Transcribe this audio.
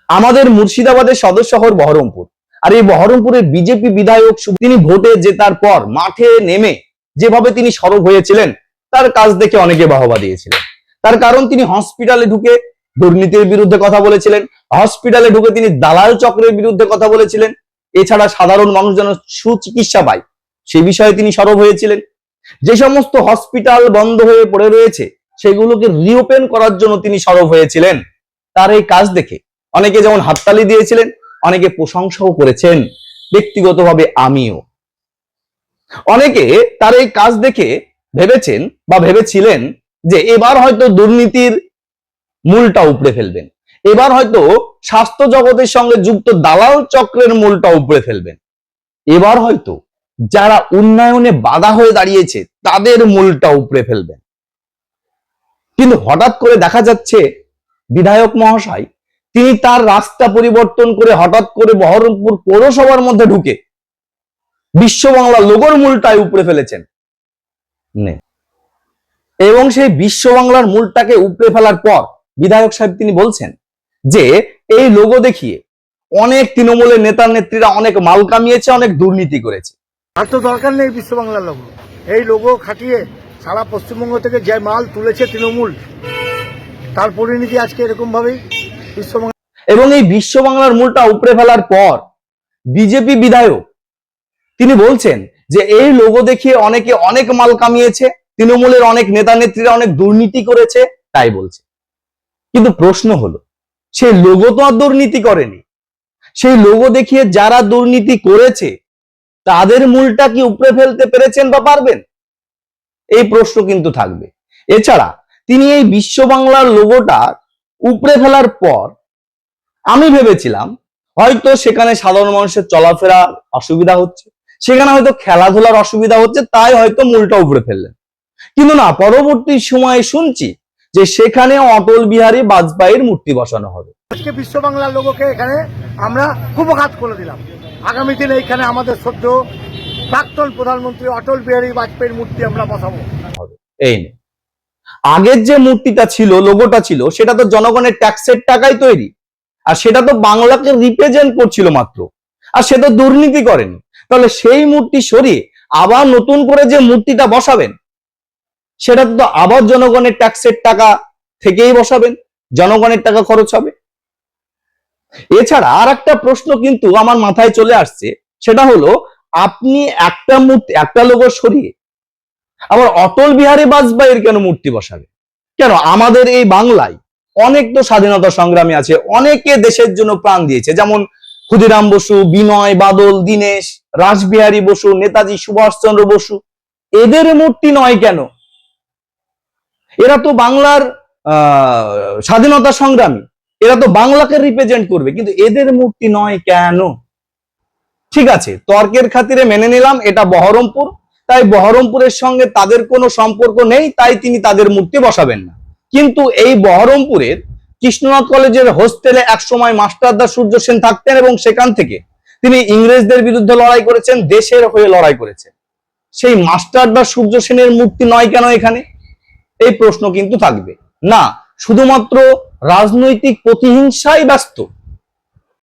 আমাদের মুর্শিদাবাদের সদর শহর বহরমপুর। আর এই বহরমপুরের বিজেপি বিধায়ক তিনি ভোটে জেতার পর মাঠে নেমে যেভাবে তিনি সরব হয়েছিলেন, তার কাজ দেখে অনেকে বাহবা দিয়েছিলেন। তার কারণ তিনি হসপিটালে ঢুকে দুর্নীতির বিরুদ্ধে কথা বলেছিলেন, হসপিটালে ঢুকে তিনি দালাল চক্রের বিরুদ্ধে কথা বলেছিলেন। এছাড়া সাধারণ মানুষ যেন সুচিকিৎসা পায় সে বিষয়ে তিনি সরব হয়েছিলেন। যে সমস্ত হসপিটাল বন্ধ হয়ে পড়ে রয়েছে সেগুলোকে রিওপেন করার জন্য তিনি সরব হয়েছিলেন। তার এই কাজ দেখে অনেকে যেমন হাততালি দিয়েছিলেন, অনেকে প্রশংসাও করেছেন, ব্যক্তিগতভাবে আমিও। অনেকে তার এই কাজ দেখে ভেবেছেন বা ভেবেছিলেন যে এবার হয়তো দুর্নীতির মূলটা উপড়ে ফেলবেন, এবার হয়তো স্বাস্থ্য জগতের সঙ্গে যুক্ত দালাল চক্রের মূলটা উপড়ে ফেলবেন, এবার হয়তো যারা উন্নয়নে বাধা হয়ে দাঁড়িয়েছে তাদের মূলটা উপড়ে ফেলবেন। কিন্তু হঠাৎ করে দেখা যাচ্ছে বিধায়ক মহাশয় তিনি তার রাস্তা পরিবর্তন করে হঠাৎ করে বহরমপুর পৌরসভার মধ্যে ঢুকে বিশ্ব বাংলা লোগোর মূলটাই উপড়ে ফেলেছেন। এবং সেই বিশ্ব বাংলার মূলটাকে উপড়ে ফেলার পর বিধায়ক সাহেব তিনি বলছেন যে এই লোগো দেখিয়ে অনেক তৃণমূলের নেতা নেত্রীরা অনেক মাল কামিয়েছে, অনেক দুর্নীতি করেছে। আর তো দরকার নেই বিশ্ব বাংলার লোগো, এই লোগো খাটিয়ে সারা পশ্চিমবঙ্গ থেকে যে মাল তুলেছে তৃণমূল, তার পরিণতি আজকে এরকম ভাবেই বিশ্ববাংলা। এবং এই বিশ্ব বাংলার মূলটা উপড়ে ফেলার পর বিজেপি বিধায়ক তিনি বলছেন যে এই লোগো দেখিয়ে অনেকে অনেক মাল কামিয়েছে, তৃণমূলের অনেক নেতা নেত্রীরা অনেক দুর্নীতি করেছে, তাই বলছে। কিন্তু প্রশ্ন হলো সেই লোগো তো আর দুর্নীতি করেনি, সেই লোগো দেখিয়ে যারা দুর্নীতি করেছে তাদের মূলটা কি উপড়ে ফেলতে পেরেছেন বা পারবেন? এই প্রশ্ন কিন্তু থাকবে। এছাড়া তিনি এই বিশ্ব বাংলার লোগোটা উপড়ে ফেলার পর আমি ভেবেছিলাম হয়তো সেখানে সাধারণ মানুষের চলাফেরা অসুবিধা হচ্ছে, সেখানে হয়তো খেলাধুলার অসুবিধা হচ্ছে, তাই হয়তো মূলটা উপড়ে ফেললেন। কিন্তু না, পরবর্তী সময়ে শুনছি যে সেখানে অটল বিহারী বাজপেয়ীর মূর্তি বসানো হবে। আজকে বিশ্ব বাংলার লোগোকে এখানে আমরা কুপঘাত করে দিলাম। আগামী দিনে এখানে আমাদের সদ্য প্রাক্তন প্রধানমন্ত্রী অটল বিহারী বাজপেয়ীর মূর্তি আমরা বসাবো। এই নেই, আগের যে মূর্তিটা ছিল, লোগোটা ছিল, সেটা তো জনগণের ট্যাক্সের টাকায় তৈরি, আর সেটা তো বাংলাকে রিপ্রেজেন্ট করছিল মাত্র, আর সেটা দুর্নীতি করেনি। তাহলে সেই মূর্তি সরিয়ে আবার নতুন করে যে মূর্তিটা বসাবেন সেটা তো আবার জনগণের ট্যাক্সের টাকা থেকেই বসাবেন, জনগণের টাকা খরচ হবে। এছাড়া আর একটা প্রশ্ন কিন্তু আমার মাথায় চলে আসছে, সেটা হলো আপনি একটা মূর্তি, একটা লোগো সরিয়ে আবার অটল বিহারী বাজপেয়ীর কেন মূর্তি বসাবে? কেন? আমাদের এই বাংলায় অনেক তো স্বাধীনতা সংগ্রামী আছে, অনেকে দেশের জন্য প্রাণ দিয়েছে, যেমন ক্ষুদিরাম বসু, বিনয় বাদল, দীনেশ, রাসবিহারী বসু, নেতাজি সুভাষচন্দ্র বসু। এদের মূর্তি নয় কেন? এরা তো বাংলার স্বাধীনতা সংগ্রামী, এরা তো বাংলাকে রিপ্রেজেন্ট করবে, কিন্তু এদের মূর্তি নয় কেন? ঠিক আছে, তর্কের খাতিরে মেনে নিলাম এটা বহরমপুর, তাই বহরমপুরের সঙ্গে তাদের কোনো সম্পর্ক নেই, তাই তিনি তাদের মূর্তি বসাবেন না। কিন্তু এই বহরমপুরের কৃষ্ণনাথ কলেজের হোস্টেলে একসময় মাস্টারদা সূর্য সেন থাকতেন এবং সেখান থেকে তিনি ইংরেজদের বিরুদ্ধে লড়াই করেছেন, দেশের হয়ে লড়াই করেছেন। সেই মাস্টারদা সূর্য সেনের মূর্তি নয় কেন এখানে? এই প্রশ্ন কিন্তু থাকবে। না, শুধুমাত্র রাজনৈতিক প্রতিহিংসায় ব্যস্ত